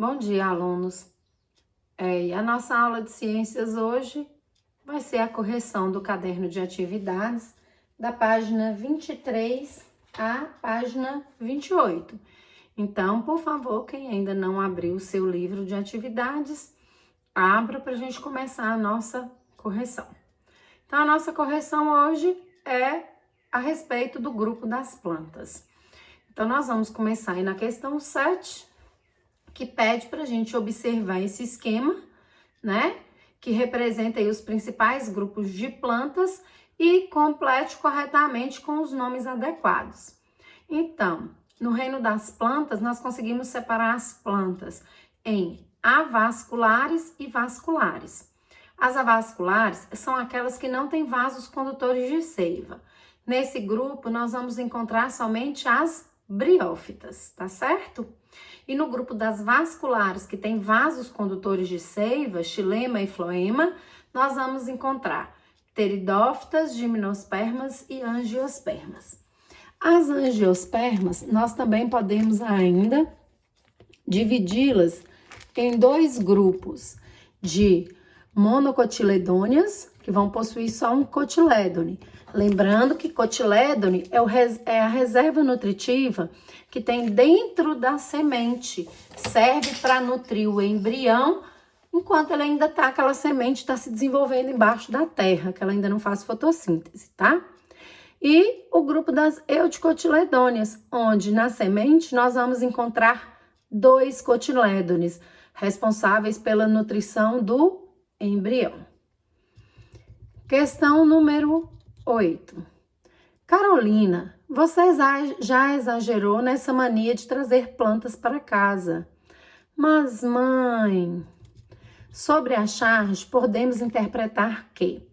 Bom dia, alunos. E a nossa aula de ciências hoje vai ser a correção do caderno de atividades da página 23 à página 28. Então, por favor, quem ainda não abriu o seu livro de atividades, abra para a gente começar a nossa correção. Então, a nossa correção hoje é a respeito do grupo das plantas. Então, nós vamos começar aí na questão 7, que pede para a gente observar esse esquema, né? Que representa aí os principais grupos de plantas e complete corretamente com os nomes adequados. Então, no reino das plantas, nós conseguimos separar as plantas em avasculares e vasculares. As avasculares são aquelas que não têm vasos condutores de seiva. Nesse grupo, nós vamos encontrar somente as briófitas, tá certo? E no grupo das vasculares, que tem vasos condutores de seiva, xilema e floema, nós vamos encontrar pteridófitas, gimnospermas e angiospermas. As angiospermas, nós também podemos ainda dividi-las em dois grupos de monocotiledôneas, que vão possuir só um cotilédone. Lembrando que cotilédone é a reserva nutritiva que tem dentro da semente. Serve para nutrir o embrião, enquanto ele ainda tá, aquela semente está se desenvolvendo embaixo da terra, que ela ainda não faz fotossíntese, tá? E o grupo das euticotiledôneas, onde na semente nós vamos encontrar dois cotilédones, responsáveis pela nutrição do embrião. Questão número 8. Carolina, você já exagerou nessa mania de trazer plantas para casa. Mas, mãe, sobre a charge, podemos interpretar que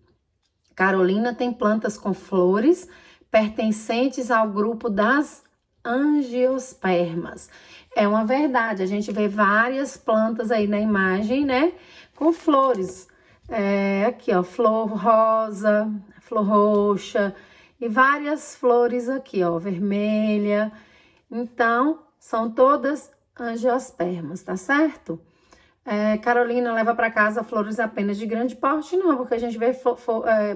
Carolina tem plantas com flores pertencentes ao grupo das angiospermas. É uma verdade, a gente vê várias plantas aí na imagem, né, com flores. Aqui, ó, flor rosa, flor roxa e várias flores aqui, ó, vermelha. Então, são todas angiospermas, tá certo? Carolina leva para casa flores apenas de grande porte, não, porque a gente vê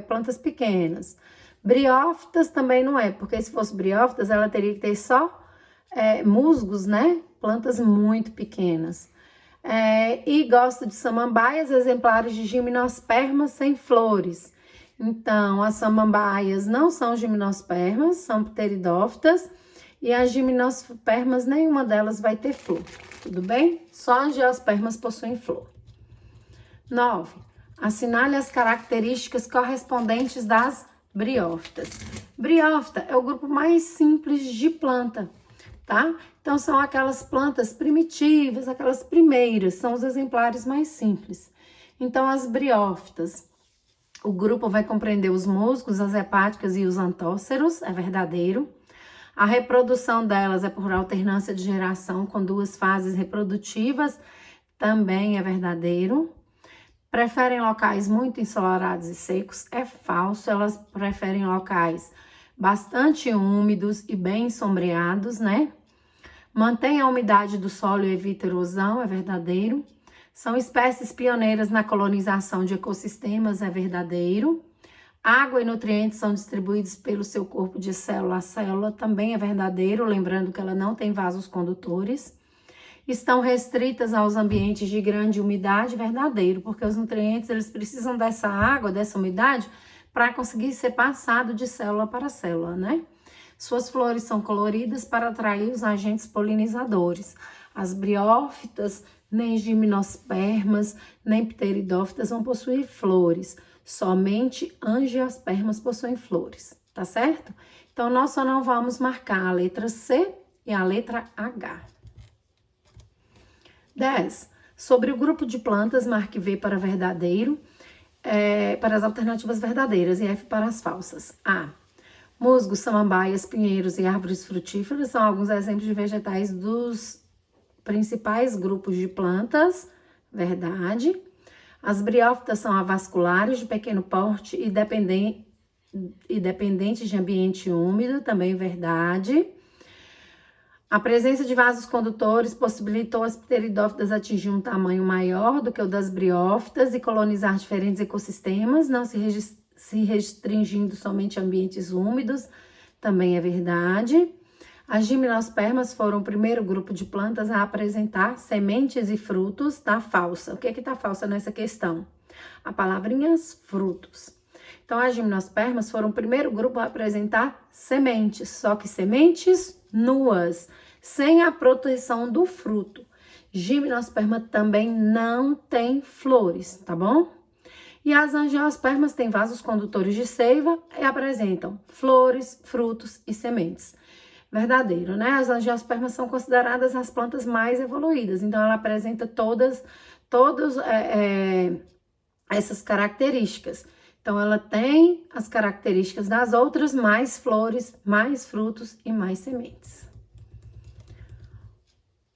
plantas pequenas. Briófitas também não é, porque se fosse briófitas, ela teria que ter só musgos, né? Plantas muito pequenas. E gosto de samambaias, exemplares de gimnospermas sem flores. Então, as samambaias não são gimnospermas, são pteridófitas. E as gimnospermas, nenhuma delas vai ter flor, tudo bem? Só as angiospermas possuem flor. 9. Assinale as características correspondentes das briófitas. Briófita é o grupo mais simples de planta, tá? Então, são aquelas plantas primitivas, aquelas primeiras, são os exemplares mais simples. Então, as briófitas, o grupo vai compreender os musgos, as hepáticas e os antóceros, é verdadeiro. A reprodução delas é por alternância de geração com duas fases reprodutivas, também é verdadeiro. Preferem locais muito ensolarados e secos, é falso, elas preferem locais bastante úmidos e bem sombreados, né? Mantém a umidade do solo e evita erosão, é verdadeiro. São espécies pioneiras na colonização de ecossistemas, é verdadeiro. Água e nutrientes são distribuídos pelo seu corpo de célula a célula, também é verdadeiro, lembrando que ela não tem vasos condutores. Estão restritas aos ambientes de grande umidade, verdadeiro, porque os nutrientes eles precisam dessa água, dessa umidade, para conseguir ser passado de célula para célula, né? Suas flores são coloridas para atrair os agentes polinizadores. As briófitas, nem gimnospermas, nem pteridófitas vão possuir flores. Somente angiospermas possuem flores, tá certo? Então, nós só não vamos marcar a letra C e a letra H. 10. Sobre o grupo de plantas, marque V para verdadeiro, para as alternativas verdadeiras e F para as falsas. A. Musgos, samambaias, pinheiros e árvores frutíferas são alguns exemplos de vegetais dos principais grupos de plantas, verdade. As briófitas são avasculares de pequeno porte e dependentes de ambiente úmido, também verdade. A presença de vasos condutores possibilitou as pteridófitas atingir um tamanho maior do que o das briófitas e colonizar diferentes ecossistemas, não se restringindo somente a ambientes úmidos, também é verdade. As gimnospermas foram o primeiro grupo de plantas a apresentar sementes e frutos da falsa. O que está falsa nessa questão? A palavrinha frutos. Então, as gimnospermas foram o primeiro grupo a apresentar sementes, só que sementes nuas, sem a proteção do fruto. Gimnosperma também não tem flores, tá bom? E as angiospermas têm vasos condutores de seiva e apresentam flores, frutos e sementes. Verdadeiro, né? As angiospermas são consideradas as plantas mais evoluídas, então ela apresenta todas essas características. Então, ela tem as características das outras, mais flores, mais frutos e mais sementes.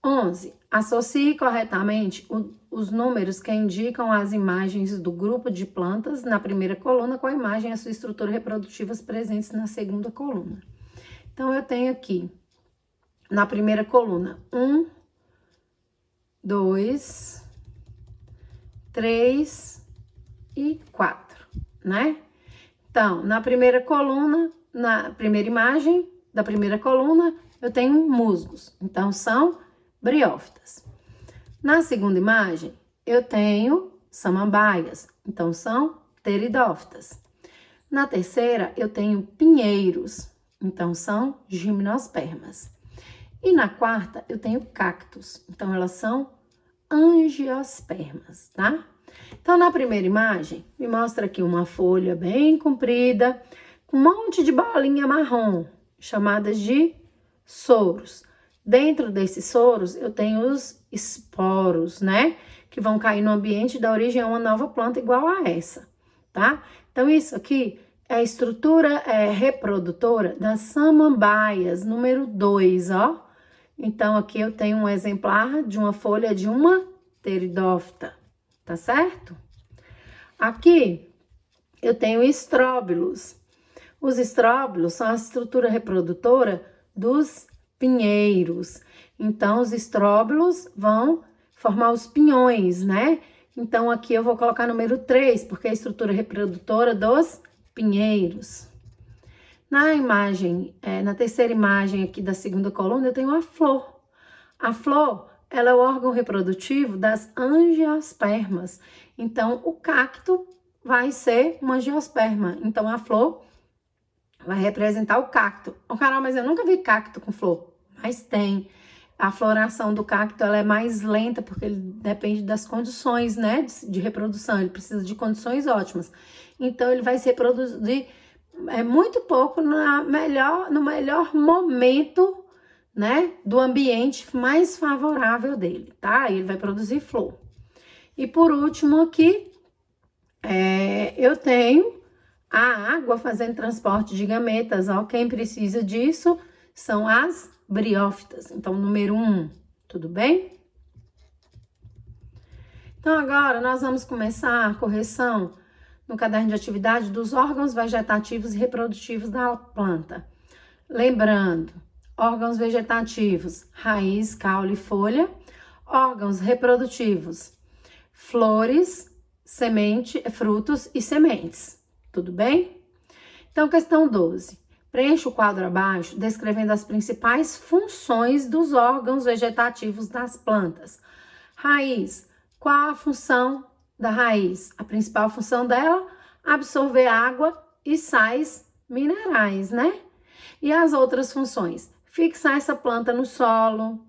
11. Associe corretamente os números que indicam as imagens do grupo de plantas na primeira coluna com a imagem e a sua estrutura reprodutivas presentes na segunda coluna. Então, eu tenho aqui, na primeira coluna, 1, 2, 3 e 4, né? Então, na primeira coluna, na primeira imagem da primeira coluna, eu tenho musgos. Então, são briófitas. Na segunda imagem, eu tenho samambaias. Então, são pteridófitas. Na terceira, eu tenho pinheiros. Então, são gimnospermas. E na quarta, eu tenho cactos. Então, elas são angiospermas, tá? Então, na primeira imagem, me mostra aqui uma folha bem comprida, com um monte de bolinha marrom, chamadas de soros. Dentro desses soros, eu tenho os esporos, né? Que vão cair no ambiente e dar origem a uma nova planta igual a essa, tá? Então, isso aqui é a estrutura reprodutora das samambaias, número 2, ó. Então, aqui eu tenho um exemplar de uma folha de uma pteridófita, tá certo? Aqui eu tenho estróbilos. Os estróbilos são a estrutura reprodutora dos pinheiros. Então, os estróbilos vão formar os pinhões, né? Então, aqui eu vou colocar número 3, porque é a estrutura reprodutora dos pinheiros. Na imagem, na terceira imagem aqui da segunda coluna, eu tenho a flor. A flor, ela é o órgão reprodutivo das angiospermas. Então, o cacto vai ser uma angiosperma. Então, a flor vai representar o cacto. Oh, Carol, mas eu nunca vi cacto com flor. Mas tem. A floração do cacto, ela é mais lenta, porque ele depende das condições, né, de reprodução. Ele precisa de condições ótimas. Então, ele vai se reproduzir muito pouco no melhor momento, né, do ambiente mais favorável dele, tá? Ele vai produzir flor. E por último aqui, eu tenho a água fazendo transporte de gametas, ó. Quem precisa disso são as briófitas. Então, número 1, tudo bem? Então, agora nós vamos começar a correção no caderno de atividade dos órgãos vegetativos e reprodutivos da planta. Lembrando, órgãos vegetativos, raiz, caule e folha. Órgãos reprodutivos, flores, frutos e sementes. Tudo bem? Então, questão 12. Preencha o quadro abaixo descrevendo as principais funções dos órgãos vegetativos das plantas. Raiz. Qual a função da raiz? A principal função dela, absorver água e sais minerais, né? E as outras funções? Fixar essa planta no solo.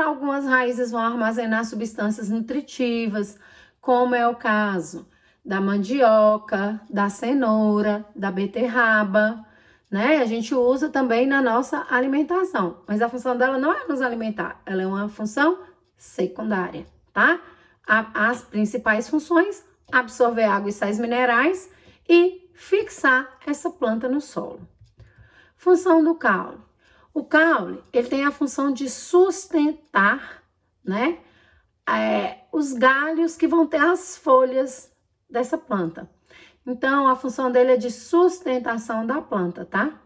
Algumas raízes vão armazenar substâncias nutritivas, como é o caso da mandioca, da cenoura, da beterraba, né? A gente usa também na nossa alimentação, mas a função dela não é nos alimentar, ela é uma função secundária, tá? As principais funções, absorver água e sais minerais e fixar essa planta no solo. Função do caule. O caule, ele tem a função de sustentar, né, os galhos que vão ter as folhas dessa planta. Então, a função dele é de sustentação da planta, tá?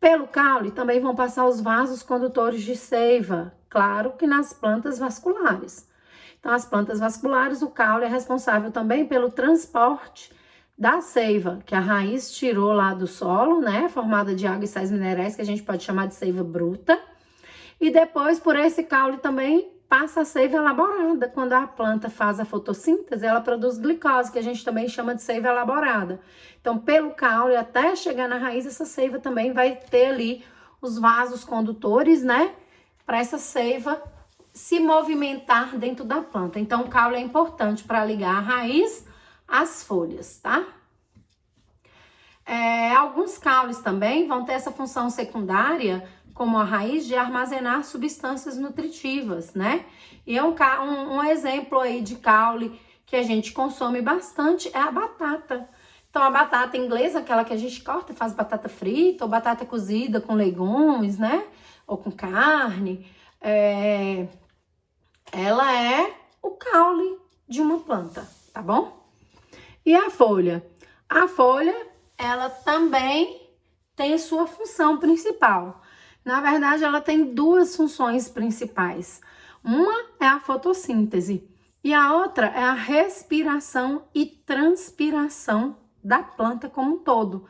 Pelo caule também vão passar os vasos condutores de seiva, claro que nas plantas vasculares. Então, as plantas vasculares, o caule é responsável também pelo transporte da seiva, que a raiz tirou lá do solo, né? Formada de água e sais minerais, que a gente pode chamar de seiva bruta. E depois, por esse caule também, passa a seiva elaborada. Quando a planta faz a fotossíntese, ela produz glicose, que a gente também chama de seiva elaborada. Então, pelo caule, até chegar na raiz, essa seiva também vai ter ali os vasos condutores, né? Para essa seiva se movimentar dentro da planta. Então, o caule é importante para ligar a raiz às folhas, tá? Alguns caules também vão ter essa função secundária, como a raiz, de armazenar substâncias nutritivas, né? E um exemplo aí de caule que a gente consome bastante é a batata. Então, a batata inglesa, aquela que a gente corta e faz batata frita, ou batata cozida com legumes, né? Ou com carne. Ela é o caule de uma planta, tá bom? E a folha? A folha, ela também tem sua função principal. Na verdade, ela tem duas funções principais. Uma é a fotossíntese e a outra é a respiração e transpiração da planta como um todo,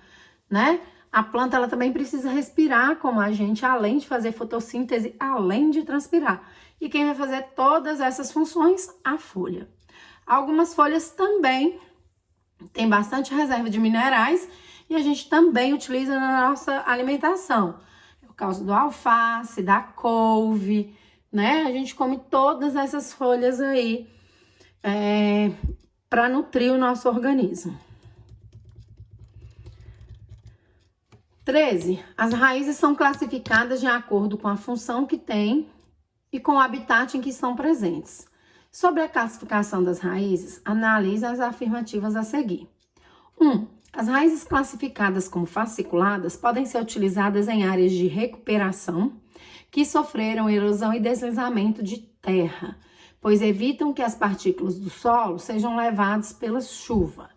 né? A planta, ela também precisa respirar como a gente, além de fazer fotossíntese, além de transpirar. E quem vai fazer todas essas funções? A folha. Algumas folhas também têm bastante reserva de minerais e a gente também utiliza na nossa alimentação. Por causa do alface, da couve, né? A gente come todas essas folhas aí para nutrir o nosso organismo. 13. As raízes são classificadas de acordo com a função que têm e com o habitat em que estão presentes. Sobre a classificação das raízes, analise as afirmativas a seguir. 1. As raízes classificadas como fasciculadas podem ser utilizadas em áreas de recuperação que sofreram erosão e deslizamento de terra, pois evitam que as partículas do solo sejam levadas pela chuva.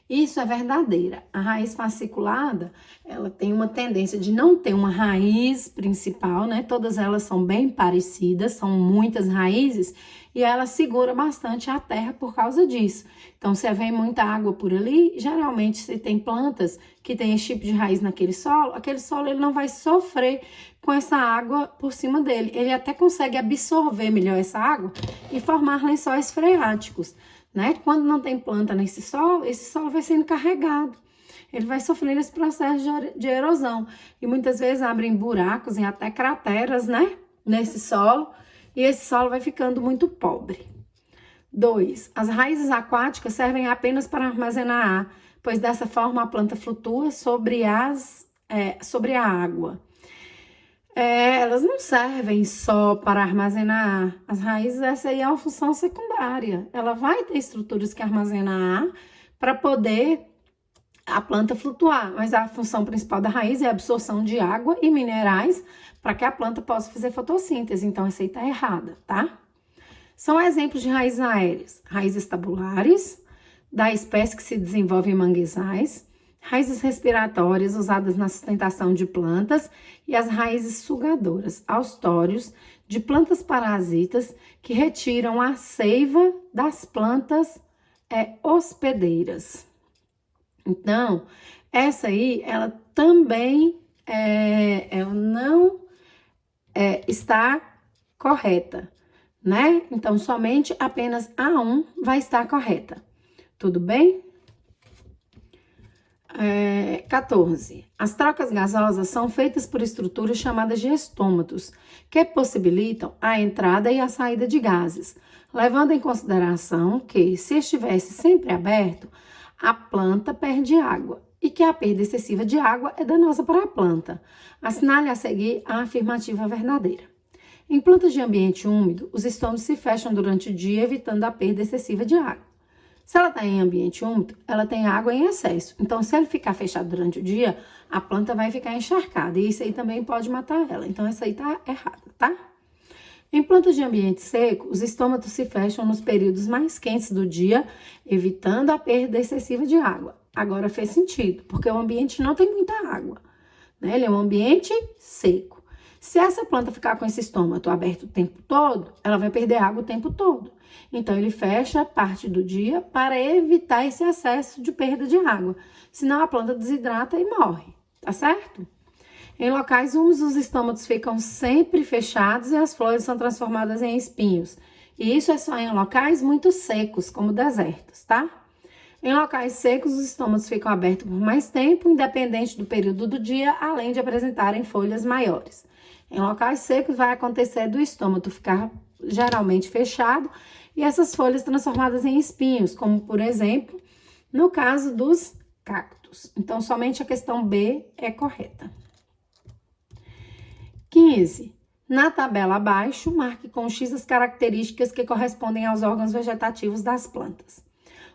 Isso é verdadeira. A raiz fasciculada, ela tem uma tendência de não ter uma raiz principal, né? Todas elas são bem parecidas, são muitas raízes e ela segura bastante a terra por causa disso. Então, se vem muita água por ali, geralmente se tem plantas que tem esse tipo de raiz naquele solo, aquele solo ele não vai sofrer com essa água por cima dele. Ele até consegue absorver melhor essa água e formar lençóis freáticos. Né? Quando não tem planta nesse solo, esse solo vai sendo carregado. Ele vai sofrendo esse processo de erosão. E muitas vezes abrem buracos e até crateras, né? Nesse solo. E esse solo vai ficando muito pobre. 2. As raízes aquáticas servem apenas para armazenar ar, pois dessa forma a planta flutua sobre a água. Elas não servem só para armazenar ar. As raízes, essa aí é uma função secundária. Ela vai ter estruturas que armazenam ar para poder a planta flutuar. Mas a função principal da raiz é a absorção de água e minerais para que a planta possa fazer fotossíntese. Então, essa aí está errada, tá? São exemplos de raízes aéreas. Raízes tabulares, da espécie que se desenvolve em manguezais. Raízes respiratórias usadas na sustentação de plantas e as raízes sugadoras, austórios, de plantas parasitas que retiram a seiva das plantas hospedeiras. Então, essa aí, ela também não está correta, né? Então, somente apenas a 1 vai estar correta. Tudo bem? 14. As trocas gasosas são feitas por estruturas chamadas de estômatos, que possibilitam a entrada e a saída de gases, levando em consideração que, se estivesse sempre aberto, a planta perde água e que a perda excessiva de água é danosa para a planta. Assinale a seguir a afirmativa verdadeira. Em plantas de ambiente úmido, os estômatos se fecham durante o dia, evitando a perda excessiva de água. Se ela está em ambiente úmido, ela tem água em excesso. Então, se ele ficar fechado durante o dia, a planta vai ficar encharcada. E isso aí também pode matar ela. Então, essa aí tá errada, tá? Em plantas de ambiente seco, os estômatos se fecham nos períodos mais quentes do dia, evitando a perda excessiva de água. Agora fez sentido, porque o ambiente não tem muita água, né? Ele é um ambiente seco. Se essa planta ficar com esse estômago aberto o tempo todo, ela vai perder água o tempo todo. Então, ele fecha parte do dia para evitar esse excesso de perda de água. Senão, a planta desidrata e morre, tá certo? Em locais úmidos, os estômatos ficam sempre fechados e as flores são transformadas em espinhos. E isso é só em locais muito secos, como desertos, tá? Em locais secos, os estômatos ficam abertos por mais tempo, independente do período do dia, além de apresentarem folhas maiores. Em locais secos, vai acontecer do estômago ficar geralmente fechado e essas folhas transformadas em espinhos, como, por exemplo, no caso dos cactos. Então, somente a questão B é correta. 15. Na tabela abaixo, marque com X as características que correspondem aos órgãos vegetativos das plantas.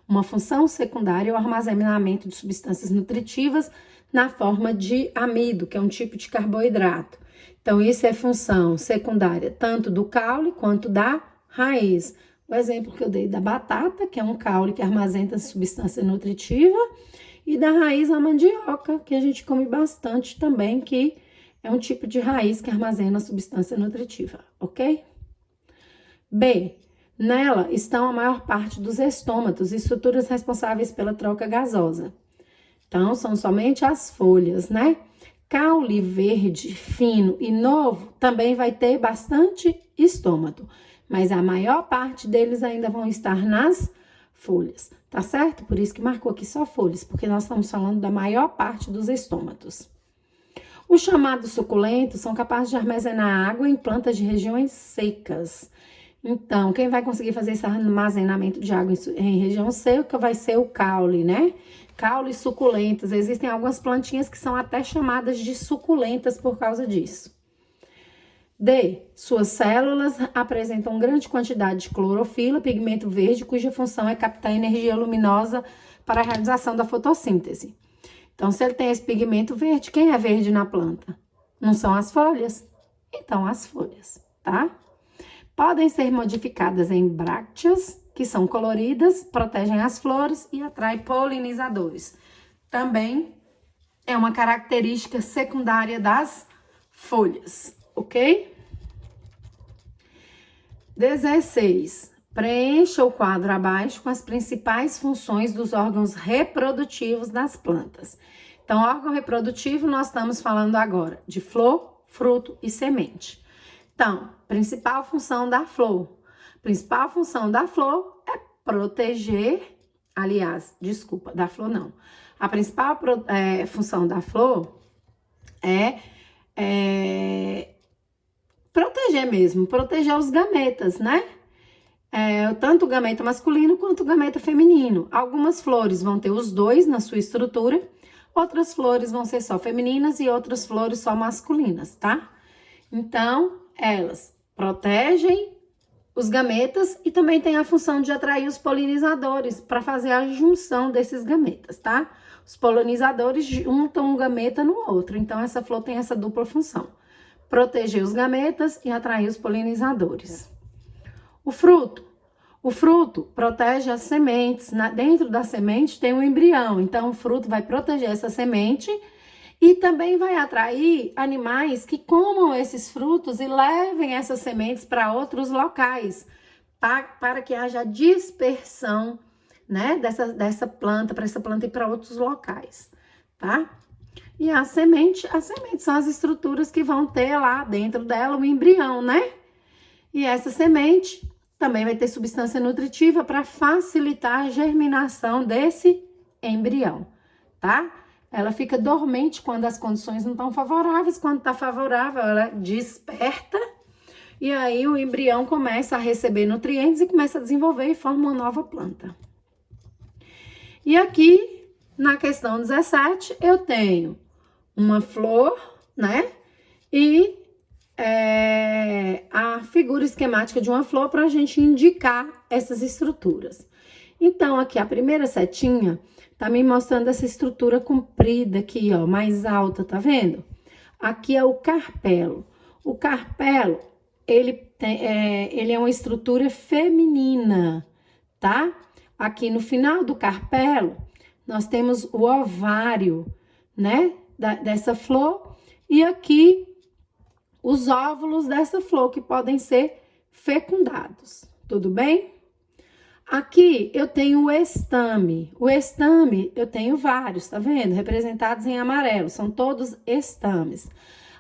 Uma função secundária é o armazenamento de substâncias nutritivas na forma de amido, que é um tipo de carboidrato. Então, isso é função secundária tanto do caule quanto da raiz. O exemplo que eu dei da batata, que é um caule que armazena substância nutritiva, e da raiz a mandioca, que a gente come bastante também, que é um tipo de raiz que armazena substância nutritiva, ok? B. Nela estão a maior parte dos estômatos, estruturas responsáveis pela troca gasosa. Então, são somente as folhas, né? Caule verde, fino e novo também vai ter bastante estômago, mas a maior parte deles ainda vão estar nas folhas, tá certo? Por isso que marcou aqui só folhas, porque nós estamos falando da maior parte dos estômatos. Os chamados suculentos são capazes de armazenar água em plantas de regiões secas. Então, quem vai conseguir fazer esse armazenamento de água em região seca vai ser o caule, né? Caules suculentas. Existem algumas plantinhas que são até chamadas de suculentas por causa disso. D. Suas células apresentam grande quantidade de clorofila, pigmento verde, cuja função é captar energia luminosa para a realização da fotossíntese. Então, se ele tem esse pigmento verde, quem é verde na planta? Não são as folhas? Então, as folhas, tá? Podem ser modificadas em brácteas, que são coloridas, protegem as flores e atraem polinizadores. Também é uma característica secundária das folhas, ok? 16. Preencha o quadro abaixo com as principais funções dos órgãos reprodutivos das plantas. Então, órgão reprodutivo, nós estamos falando agora de flor, fruto e semente. Então, principal função da flor. Principal função da flor é proteger, da flor não. A principal função da flor é proteger mesmo, proteger os gametas, né? Tanto o gameta masculino quanto o gameta feminino. Algumas flores vão ter os dois na sua estrutura, outras flores vão ser só femininas e outras flores só masculinas, tá? Então, elas protegem os gametas e também tem a função de atrair os polinizadores para fazer a junção desses gametas, tá? Os polinizadores juntam um gameta no outro, então essa flor tem essa dupla função. Proteger os gametas e atrair os polinizadores. O fruto protege as sementes. Dentro da semente tem um embrião, então o fruto vai proteger essa semente e também vai atrair animais que comam esses frutos e levem essas sementes para outros locais, para que haja dispersão, né, dessa planta, para essa planta ir para outros locais, tá? E a semente são as estruturas que vão ter lá dentro dela o embrião, né? E essa semente também vai ter substância nutritiva para facilitar a germinação desse embrião, tá? Ela fica dormente quando as condições não estão favoráveis. Quando está favorável, ela desperta. E aí, o embrião começa a receber nutrientes e começa a desenvolver e forma uma nova planta. E aqui, na questão 17, eu tenho uma flor, né? E a figura esquemática de uma flor para a gente indicar essas estruturas. Então, aqui, a primeira setinha tá me mostrando essa estrutura comprida aqui, ó, mais alta, tá vendo? Aqui é o carpelo. O carpelo, ele é uma estrutura feminina, tá? Aqui no final do carpelo, nós temos o ovário, né? Dessa flor. E aqui os óvulos dessa flor que podem ser fecundados. Tudo bem? Aqui eu tenho o estame. O estame eu tenho vários, tá vendo? Representados em amarelo, são todos estames.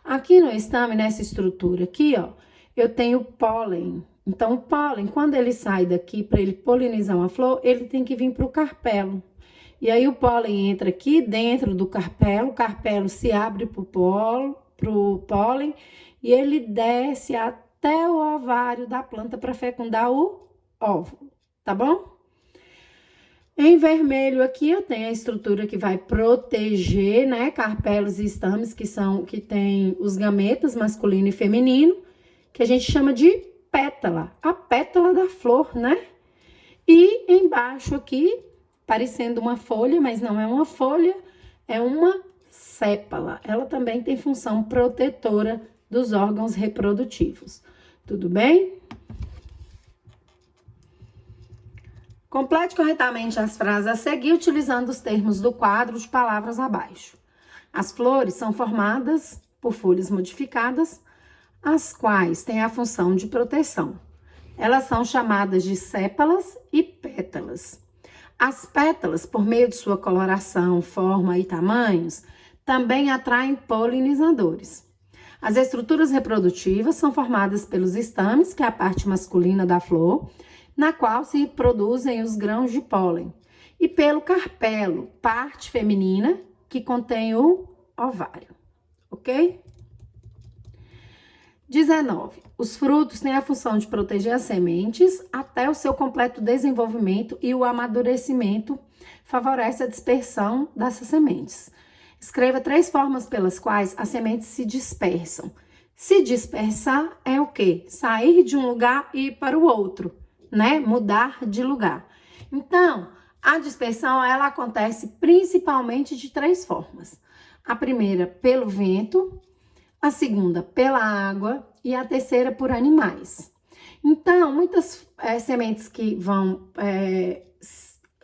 Aqui no estame, nessa estrutura aqui, ó, eu tenho pólen. Então, o pólen, quando ele sai daqui para ele polinizar uma flor, ele tem que vir para o carpelo. E aí, o pólen entra aqui dentro do carpelo, o carpelo se abre para o pólen e ele desce até o ovário da planta para fecundar o óvulo, tá bom? Em vermelho aqui eu tenho a estrutura que vai proteger, né, carpelos e estames que tem os gametas masculino e feminino, que a gente chama de pétala, a pétala da flor, né? E embaixo aqui, parecendo uma folha, mas não é uma folha, é uma sépala. Ela também tem função protetora dos órgãos reprodutivos. Tudo bem? Complete corretamente as frases a seguir utilizando os termos do quadro de palavras abaixo. As flores são formadas por folhas modificadas, as quais têm a função de proteção. Elas são chamadas de sépalas e pétalas. As pétalas, por meio de sua coloração, forma e tamanhos, também atraem polinizadores. As estruturas reprodutivas são formadas pelos estames, que é a parte masculina da flor, na qual se produzem os grãos de pólen, e pelo carpelo, parte feminina, que contém o ovário, ok? 19. Os frutos têm a função de proteger as sementes até o seu completo desenvolvimento e o amadurecimento favorece a dispersão dessas sementes. Escreva 3 formas pelas quais as sementes se dispersam. Se dispersar é o quê? Sair de um lugar e ir para o outro, né? Mudar de lugar. Então, a dispersão, ela acontece principalmente de 3 formas. A primeira, pelo vento, a segunda, pela água e a terceira, por animais. Então, muitas sementes que vão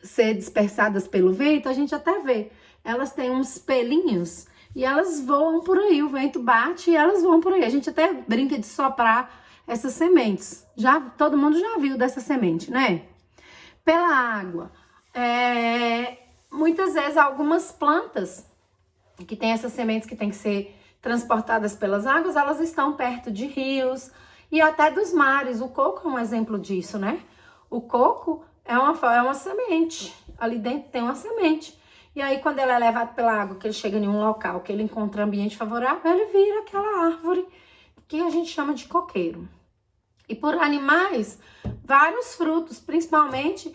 ser dispersadas pelo vento, a gente até vê. Elas têm uns pelinhos e elas voam por aí. O vento bate e elas voam por aí. A gente até brinca de soprar essas sementes. Todo mundo já viu dessa semente, né? Pela água. Muitas vezes algumas plantas que têm essas sementes que têm que ser transportadas pelas águas, elas estão perto de rios e até dos mares. O coco é um exemplo disso, né? O coco é uma semente. Ali dentro tem uma semente. E aí, quando ele é levado pela água, que ele chega em um local, que ele encontra ambiente favorável, ele vira aquela árvore que a gente chama de coqueiro. E por animais, vários frutos, principalmente,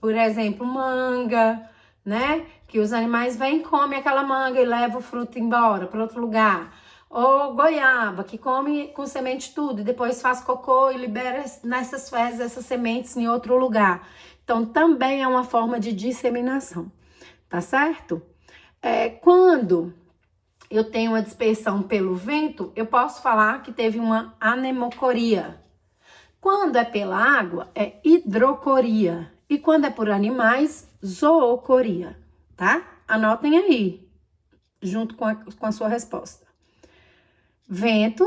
por exemplo, manga, né? Que os animais vêm e comem aquela manga e levam o fruto embora para outro lugar. Ou goiaba, que come com semente tudo e depois faz cocô e libera nessas fezes essas sementes em outro lugar. Então, também é uma forma de disseminação, tá certo? Quando eu tenho uma dispersão pelo vento, eu posso falar que teve uma anemocoria. Quando é pela água, é hidrocoria. E quando é por animais, zoocoria, tá? Anotem aí, junto com a sua resposta. Vento,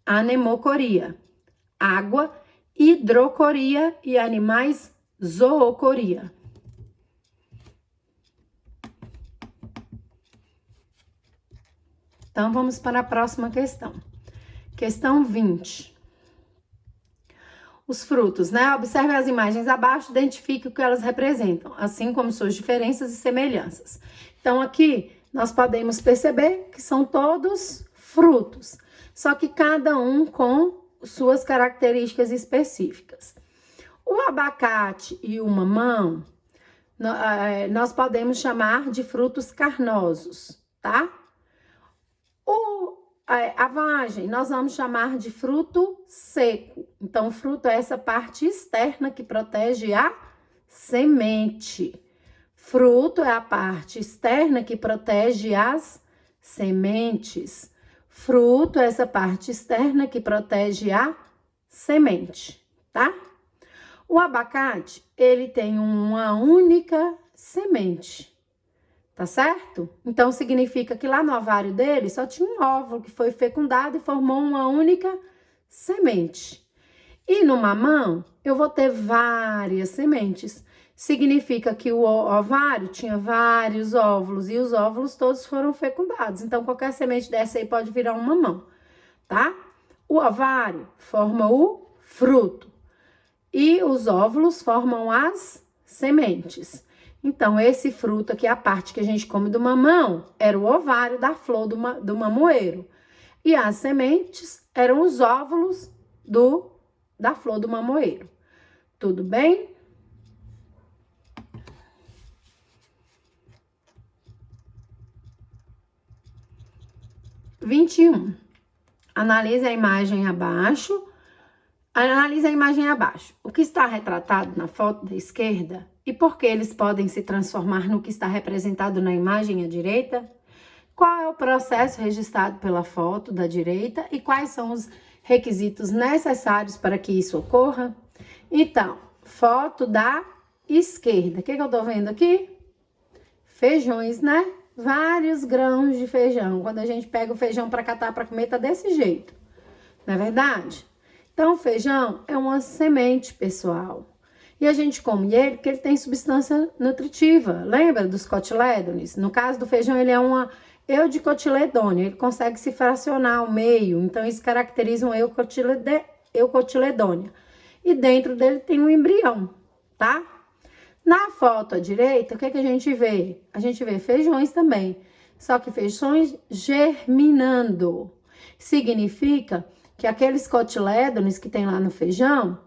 anemocoria. Água, hidrocoria. E animais, zoocoria. Então, vamos para a próxima questão. Questão 20. Os frutos, né? Observe as imagens abaixo, identifique o que elas representam, assim como suas diferenças e semelhanças. Então, aqui, nós podemos perceber que são todos frutos, só que cada um com suas características específicas. O abacate e o mamão, nós podemos chamar de frutos carnosos, tá? A vagem, nós vamos chamar de fruto seco. Então, o fruto é essa parte externa que protege a semente. Fruto é a parte externa que protege as sementes. Fruto é essa parte externa que protege a semente, tá? O abacate, ele tem uma única semente, tá certo? Então, significa que lá no ovário dele só tinha um óvulo que foi fecundado e formou uma única semente. E no mamão, eu vou ter várias sementes. Significa que o ovário tinha vários óvulos e os óvulos todos foram fecundados. Então, qualquer semente dessa aí pode virar um mamão, tá? O ovário forma o fruto e os óvulos formam as sementes. Então, esse fruto aqui, a parte que a gente come do mamão, era o ovário da flor do mamoeiro. E as sementes eram os óvulos da flor do mamoeiro. Tudo bem? Analise a imagem abaixo. Analise a imagem abaixo. O que está retratado na foto da esquerda e por que eles podem se transformar no que está representado na imagem à direita? Qual é o processo registrado pela foto da direita e quais são os requisitos necessários para que isso ocorra? Então, foto da esquerda. O que eu tô vendo aqui? Feijões, né? Vários grãos de feijão. Quando a gente pega o feijão para catar para comer, tá desse jeito. Não é verdade? Então, o feijão é uma semente, pessoal. E a gente come ele porque ele tem substância nutritiva. Lembra dos cotilédones? No caso do feijão, ele é uma eudicotiledônia. Ele consegue se fracionar ao meio. Então, isso caracteriza uma eucotiledônia. E dentro dele tem um embrião, tá? Na foto à direita, o que a gente vê? A gente vê feijões também. Só que feijões germinando. Significa que aqueles cotilédones que tem lá no feijão,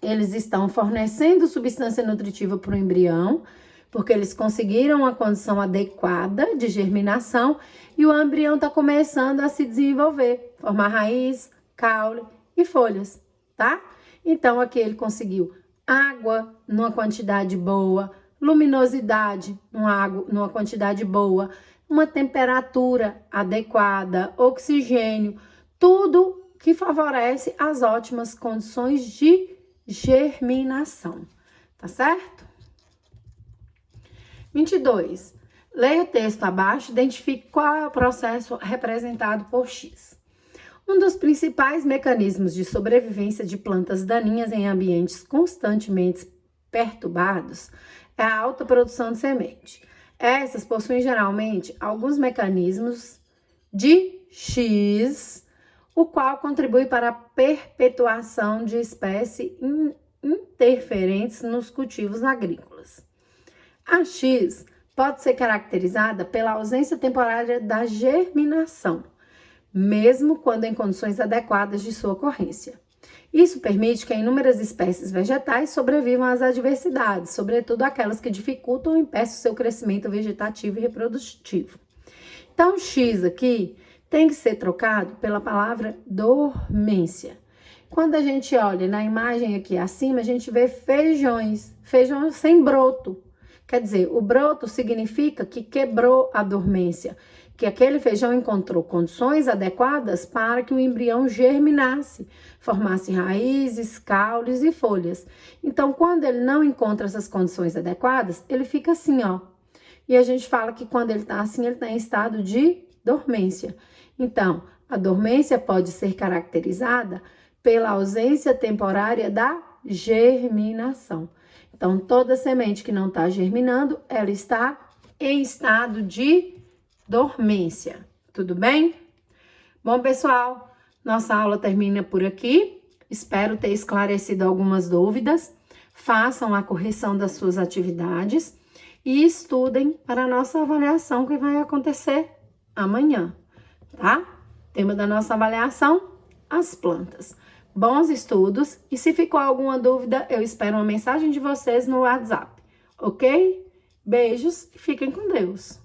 eles estão fornecendo substância nutritiva para o embrião, porque eles conseguiram uma condição adequada de germinação e o embrião está começando a se desenvolver, formar raiz, caule e folhas, tá? Então, aqui ele conseguiu água numa quantidade boa, luminosidade numa quantidade boa, uma temperatura adequada, oxigênio, tudo que favorece as ótimas condições de germinação, tá certo? 22. Leia o texto abaixo, identifique qual é o processo representado por X. Um dos principais mecanismos de sobrevivência de plantas daninhas em ambientes constantemente perturbados é a alta produção de semente. Essas possuem geralmente alguns mecanismos de X, o qual contribui para a perpetuação de espécies interferentes nos cultivos agrícolas. A X pode ser caracterizada pela ausência temporária da germinação, mesmo quando em condições adequadas de sua ocorrência. Isso permite que inúmeras espécies vegetais sobrevivam às adversidades, sobretudo aquelas que dificultam ou impeçam o seu crescimento vegetativo e reprodutivo. Então, X aqui tem que ser trocado pela palavra dormência. Quando a gente olha na imagem aqui acima, a gente vê feijões sem broto. Quer dizer, o broto significa que quebrou a dormência, que aquele feijão encontrou condições adequadas para que o embrião germinasse, formasse raízes, caules e folhas. Então, quando ele não encontra essas condições adequadas, ele fica assim, ó. E a gente fala que quando ele tá assim, ele tá em estado de dormência. Então, a dormência pode ser caracterizada pela ausência temporária da germinação. Então, toda semente que não está germinando, ela está em estado de dormência. Tudo bem? Bom, pessoal, nossa aula termina por aqui. Espero ter esclarecido algumas dúvidas. Façam a correção das suas atividades e estudem para a nossa avaliação que vai acontecer amanhã, tá? Tema da nossa avaliação, as plantas. Bons estudos e se ficou alguma dúvida, eu espero uma mensagem de vocês no WhatsApp, ok? Beijos e fiquem com Deus.